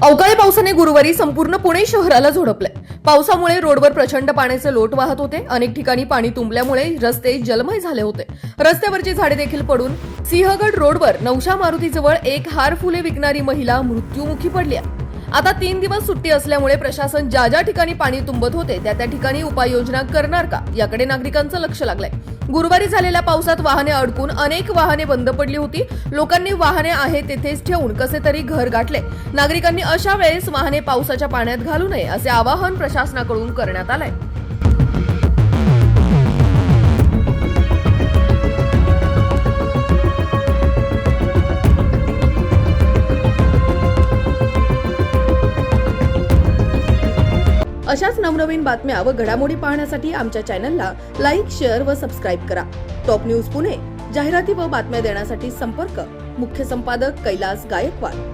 अवकाळी पावसाने गुरुवारी संपूर्ण पुणे शहराला झोडपलंय. पावसामुळे रोडवर प्रचंड पाण्याचे लोट वाहत होते. अनेक ठिकाणी पाणी तुंबल्यामुळे रस्ते जलमय झाले होते. रस्त्यावरची झाडे देखील पडून सिंहगड रोडवर नवशा मारुतीजवळ एक हार फुले विकणारी महिला मृत्युमुखी पडली. आता 3 दिवस सुट्टी असल्यामुळे प्रशासन ज्या ज्या ठिकाणी पाणी तुंबत होते त्या ठिकाणी उपाययोजना करणार का याकडे नागरिकांचं लक्ष लागलंय. गुरुवारी झालेल्या पावसात वाहने अडकून अनेक वाहने बंद पडली होती. लोकांनी वाहने आहे तेथेच ठेवून कसे तरी घर गाठले. नागरिकांनी अशा वेळेस वाहने पावसाच्या पाण्यात घालू नये असे आवाहन प्रशासनाकडून करण्यात आलंय. अशाच नवनवीन बातम्या व घडामोडी पाहण्यासाठी आमच्या चॅनलला लाईक, शेअर व सबस्क्राईब करा. Top news Pune. जाहिराती व बातम्या देण्यासाठी संपर्क मुख्य संपादक कैलास गायकवाड.